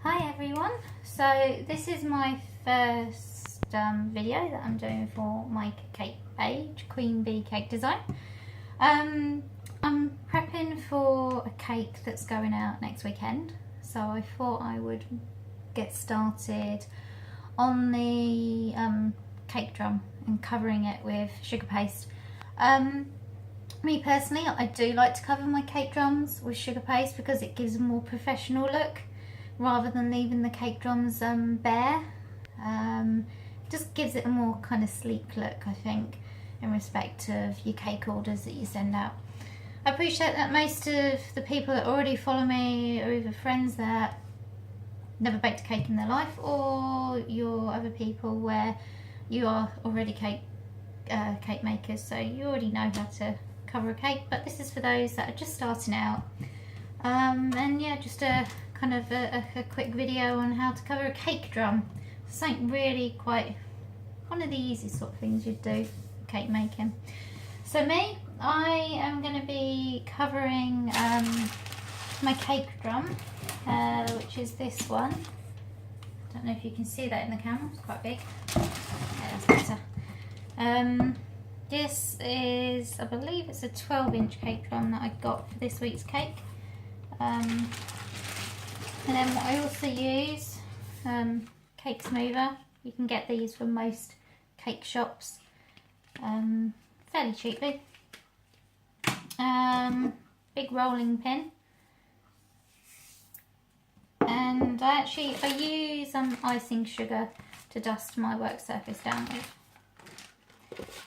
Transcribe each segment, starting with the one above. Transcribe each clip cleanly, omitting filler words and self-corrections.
Hi everyone, so this is my first video that I'm doing for my cake page, Queen Bee Cake Design. I'm prepping for a cake that's going out next weekend, so I thought I would get started on the cake drum and covering it with sugar paste. Me personally, I do like to cover my cake drums with sugar paste because it gives a more professional look rather than leaving the cake drums bare. Just gives it a more kind of sleek look, I think, in respect of your cake orders that you send out. I appreciate that most of the people that already follow me are either friends that never baked a cake in their life, or you're other people where you are already cake makers, so you already know how to cover a cake. But this is for those that are just starting out, and yeah, just a kind of a quick video on how to cover a cake drum. Something really quite one of the easiest sort of things you'd do for cake making. So I am going to be covering my cake drum, which is this one. I don't know if you can see that in the camera, it's quite big. Yeah, that's better. This is, I believe it's a 12-inch cake drum that I got for this week's cake. And then what I also use, cake smoother. You can get these from most cake shops fairly cheaply. Big rolling pin. And I use icing sugar to dust my work surface down with.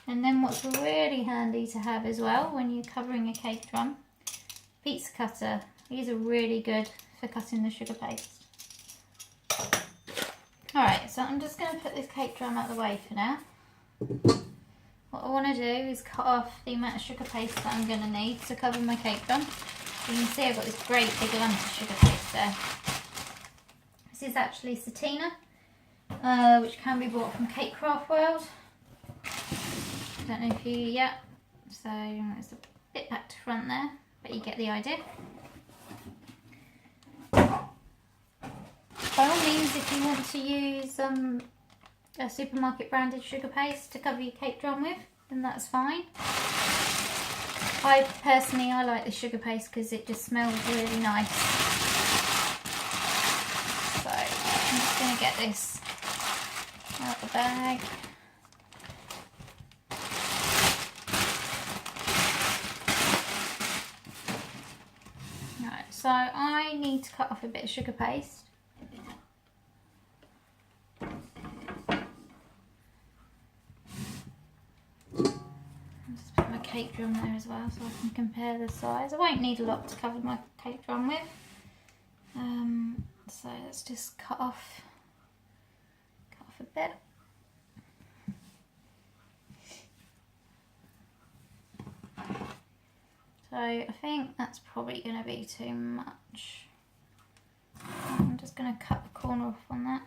And then what's really handy to have as well when you're covering a cake drum, pizza cutter. These are really good for cutting the sugar paste. Alright, so I'm just going to put this cake drum out of the way for now. What I want to do is cut off the amount of sugar paste that I'm going to need to cover my cake drum. You can see I've got this great big lump of sugar paste there. This is actually Satina, which can be bought from Cake Craft World. I don't know if you, yeah, so it's a bit back to front there, but you get the idea. By all means, if you want to use a supermarket branded sugar paste to cover your cake drum with, then that's fine. I like the sugar paste because it just smells really nice. So I'm just going to get this out the bag. Right, so I need to cut off a bit of sugar paste. Cake drum there as well, so I can compare the size. I won't need a lot to cover my cake drum with, so let's just cut off a bit. So I think that's probably going to be too much. I'm just going to cut the corner off on that.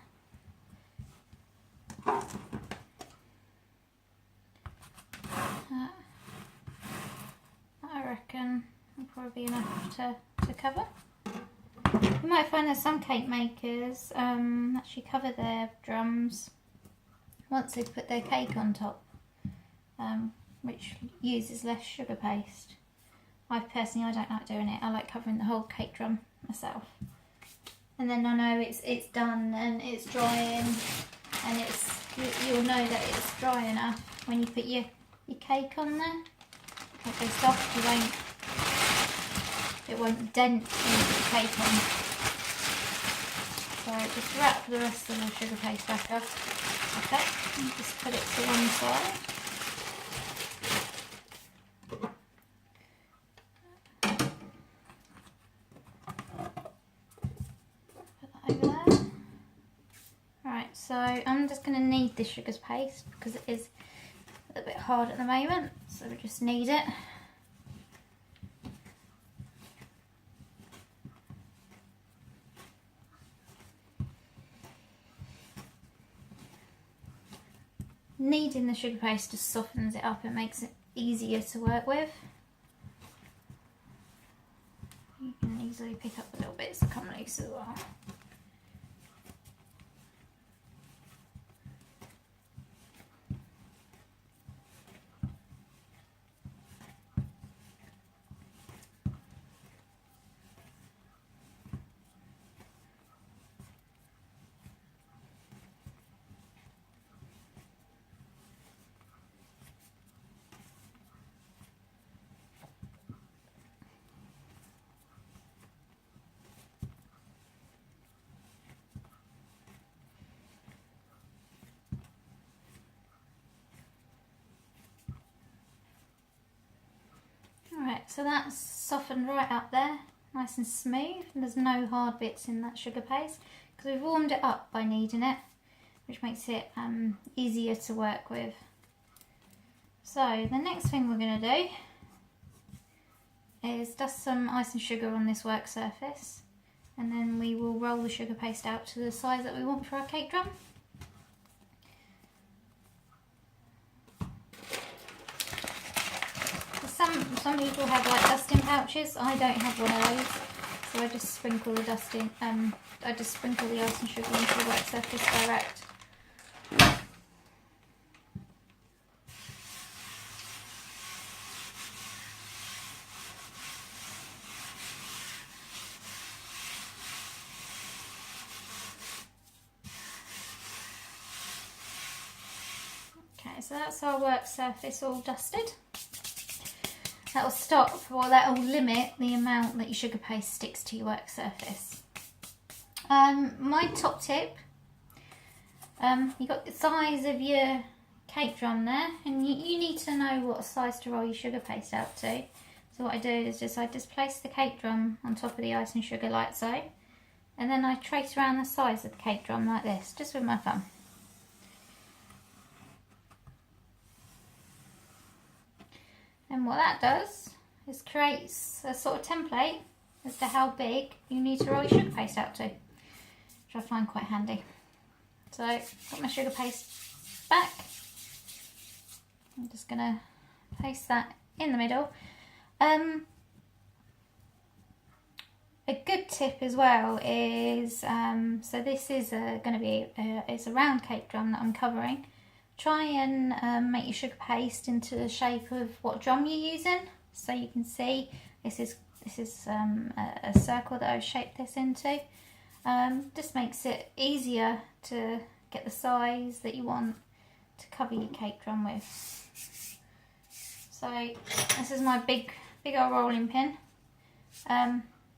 I reckon will probably be enough to cover. You might find that some cake makers actually cover their drums once they've put their cake on top, which uses less sugar paste. I don't like doing it. I like covering the whole cake drum myself, and then I know it's done and it's drying, and you'll know that it's dry enough when you put your cake on there. It'll be soft, it won't dent into the cake on. So just wrap the rest of the sugar paste back up. Okay, and just put it to one side. Put that over there. Alright, so I'm just going to knead this sugar paste because it is a little bit hard at the moment, so we just knead it. Kneading the sugar paste just softens it up and makes it easier to work with. You can easily pick up the little bits that come loose as well. Right, so that's softened right up there, nice and smooth, and there's no hard bits in that sugar paste because we've warmed it up by kneading it, which makes it easier to work with. So the next thing we're going to do is dust some ice and sugar on this work surface, and then we will roll the sugar paste out to the size that we want for our cake drum. Some people have like dusting pouches. I don't have one of those, so I just sprinkle the dusting. I just sprinkle the ice and sugar into the work surface direct. Okay, so that's our work surface all dusted. That will stop, or that will limit the amount that your sugar paste sticks to your work surface. My top tip, you've got the size of your cake drum there, and you need to know what size to roll your sugar paste out to. So what I do is I just place the cake drum on top of the ice and sugar like so, and then I trace around the sides of the cake drum like this, just with my thumb. And what that does is creates a sort of template as to how big you need to roll your sugar paste out to, which I find quite handy. So put my sugar paste back. I'm just going to place that in the middle. A good tip as well is, so this is going to be, it's a round cake drum that I'm covering. Try and make your sugar paste into the shape of what drum you're using. So you can see this is a circle that I've shaped this into. Just makes it easier to get the size that you want to cover your cake drum with. So this is my big old rolling pin.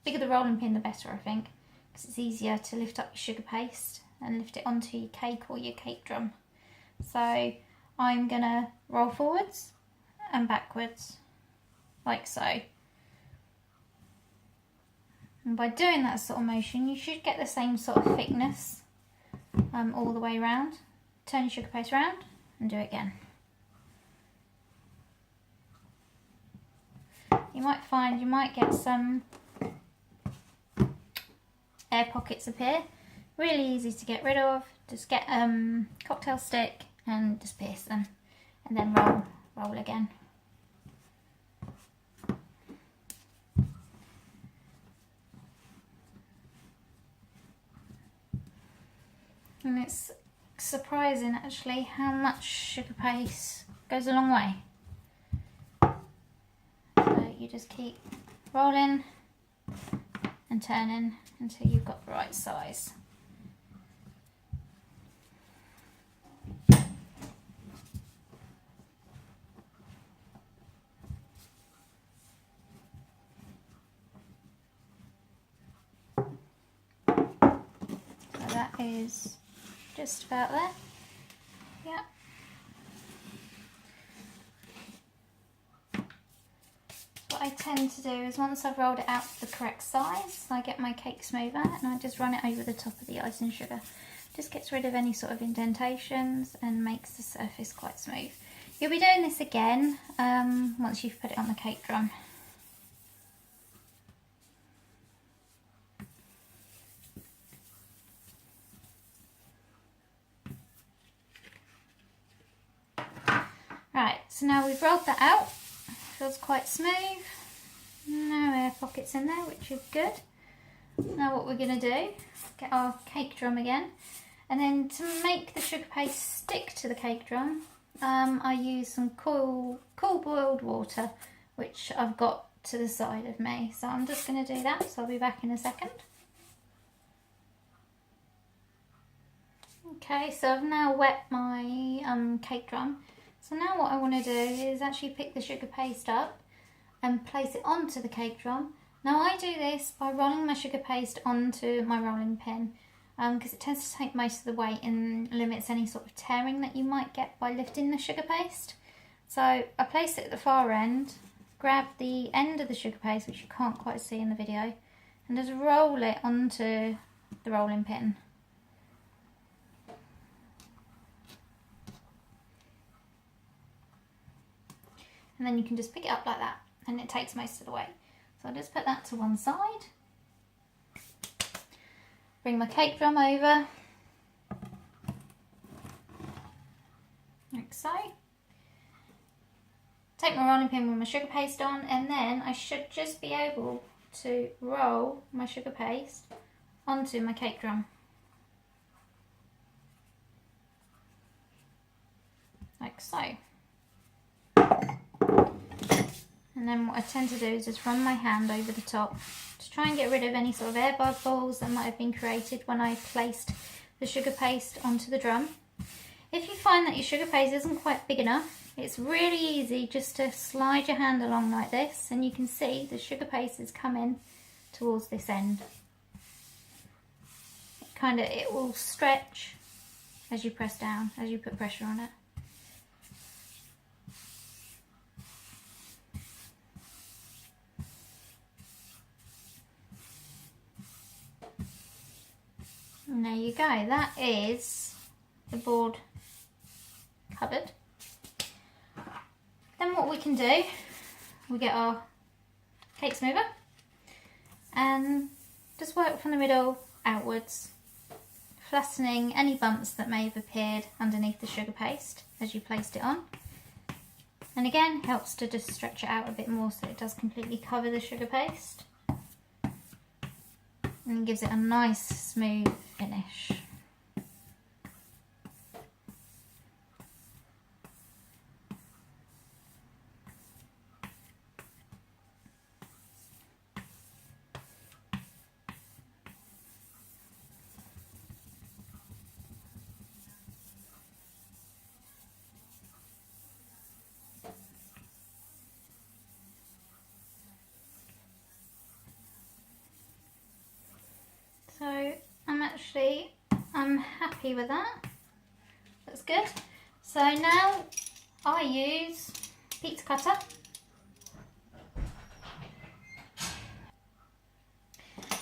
Bigger the rolling pin the better, I think, because it's easier to lift up your sugar paste and lift it onto your cake or your cake drum. So I'm going to roll forwards and backwards, like so. And by doing that sort of motion, you should get the same sort of thickness all the way around. Turn your sugar paste around and do it again. You might find you might get some air pockets appear. Really easy to get rid of. Just get cocktail stick and just pierce them, and then roll again. And it's surprising actually how much sugar paste goes a long way. So you just keep rolling and turning until you've got the right size. Is just about there. Yeah. What I tend to do is once I've rolled it out to the correct size, I get my cake smoother and I just run it over the top of the ice and sugar. Just gets rid of any sort of indentations and makes the surface quite smooth. You'll be doing this again once you've put it on the cake drum. Right, so now we've rolled that out, feels quite smooth, no air pockets in there, which is good. Now what we're going to do, get our cake drum again, and then to make the sugar paste stick to the cake drum, I use some cool boiled water, which I've got to the side of me. So I'm just going to do that, so I'll be back in a second. Okay, so I've now wet my cake drum. So now what I want to do is actually pick the sugar paste up and place it onto the cake drum. Now I do this by rolling my sugar paste onto my rolling pin because it tends to take most of the weight and limits any sort of tearing that you might get by lifting the sugar paste. So I place it at the far end, grab the end of the sugar paste, which you can't quite see in the video, and just roll it onto the rolling pin. And then you can just pick it up like that, and it takes most of the weight. So I'll just put that to one side. Bring my cake drum over, like so. Take my rolling pin with my sugar paste on, and then I should just be able to roll my sugar paste onto my cake drum. Like so. And then what I tend to do is just run my hand over the top to try and get rid of any sort of air bubbles that might have been created when I placed the sugar paste onto the drum. If you find that your sugar paste isn't quite big enough, it's really easy just to slide your hand along like this, and you can see the sugar paste is coming towards this end. It will stretch as you press down, as you put pressure on it. And there you go, that is the board covered. Then what we can do, we get our cake smoother and just work from the middle outwards, flattening any bumps that may have appeared underneath the sugar paste as you placed it on. And again, helps to just stretch it out a bit more so it does completely cover the sugar paste. And gives it a nice smooth finish. So I'm happy with that. That's good. So now I use pizza cutter.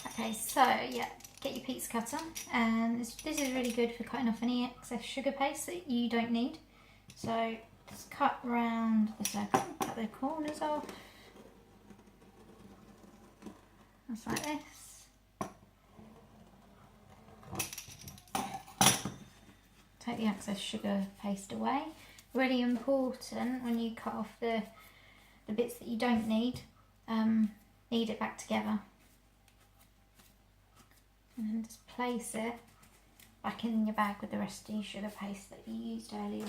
Okay, so yeah, get your pizza cutter, and this is really good for cutting off any excess sugar paste that you don't need. So just cut round the circle, cut the corners off, just like this. Take the excess sugar paste away. Really important when you cut off the bits that you don't need, knead it back together. And then just place it back in your bag with the rest of your sugar paste that you used earlier.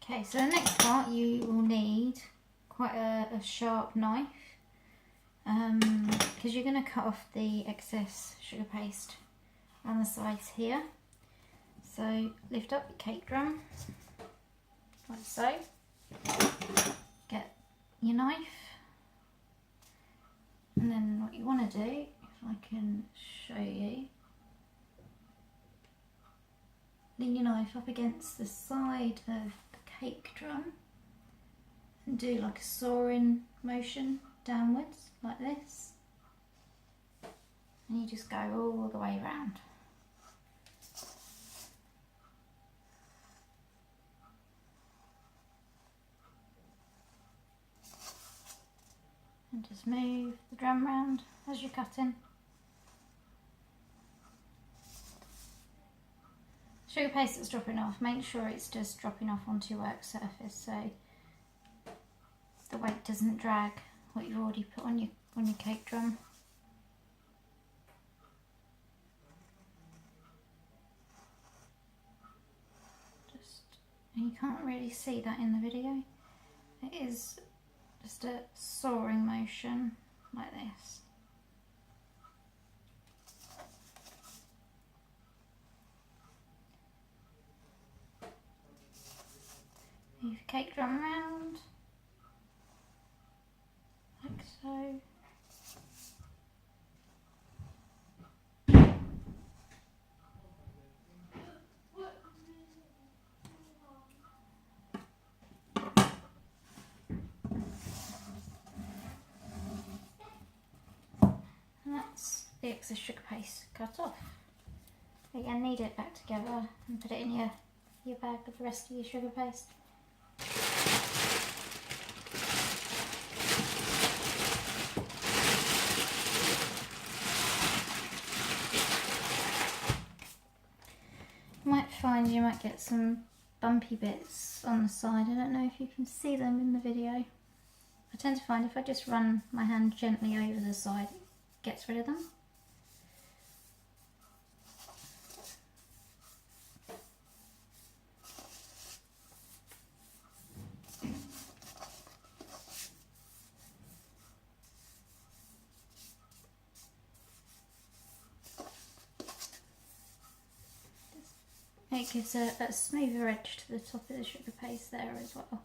Okay, so the next part you will need quite a sharp knife, because you're going to cut off the excess sugar paste around the sides here. So lift up your cake drum, like so. Get your knife, and then what you want to do, if I can show you, lean your knife up against the side of cake drum and do like a sawing motion downwards like this, and you just go all the way around. And just move the drum round as you're cutting. Sugar paste that's dropping off, make sure it's just dropping off onto your work surface so the weight doesn't drag what you've already put on your cake drum. And you can't really see that in the video. It is just a sawing motion like this. Move your cake drum round, like so. the excess sugar paste cut off. Again, knead it back together and put it in your bag with the rest of your sugar paste. You might find you might get some bumpy bits on the side. I don't know if you can see them in the video. I tend to find if I just run my hand gently over the side, it gets rid of them. It gives a smoother edge to the top of the sugar paste there as well.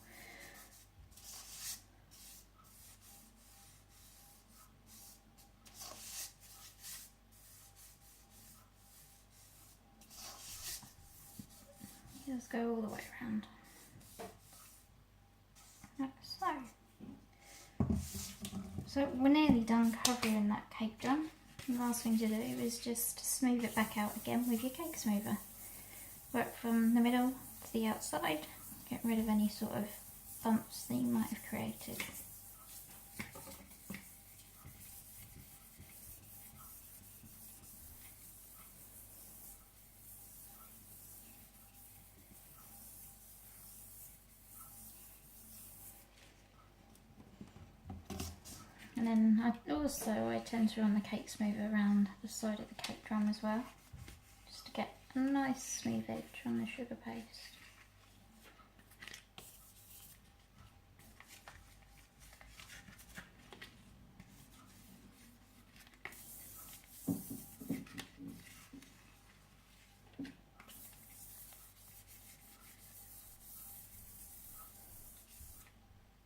Just go all the way around. Like so. So we're nearly done covering that cake drum. The last thing to do is just smooth it back out again with your cake smoother. Work from the middle to the outside, get rid of any sort of bumps that you might have created. And then I tend to run the cake smoother around the side of the cake drum as well, just to get a nice smooth edge on the sugar paste.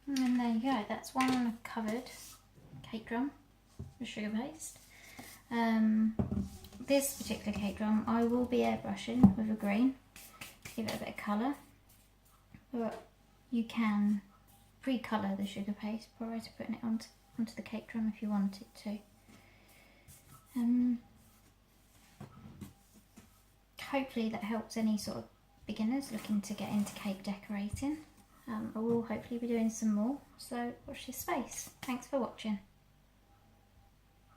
And there you go, that's one covered cake drum with sugar paste. This particular cake drum I will be airbrushing with a green to give it a bit of colour, but you can pre-colour the sugar paste prior to putting it onto the cake drum if you wanted to. Hopefully that helps any sort of beginners looking to get into cake decorating. I will hopefully be doing some more, so watch this space. Thanks for watching.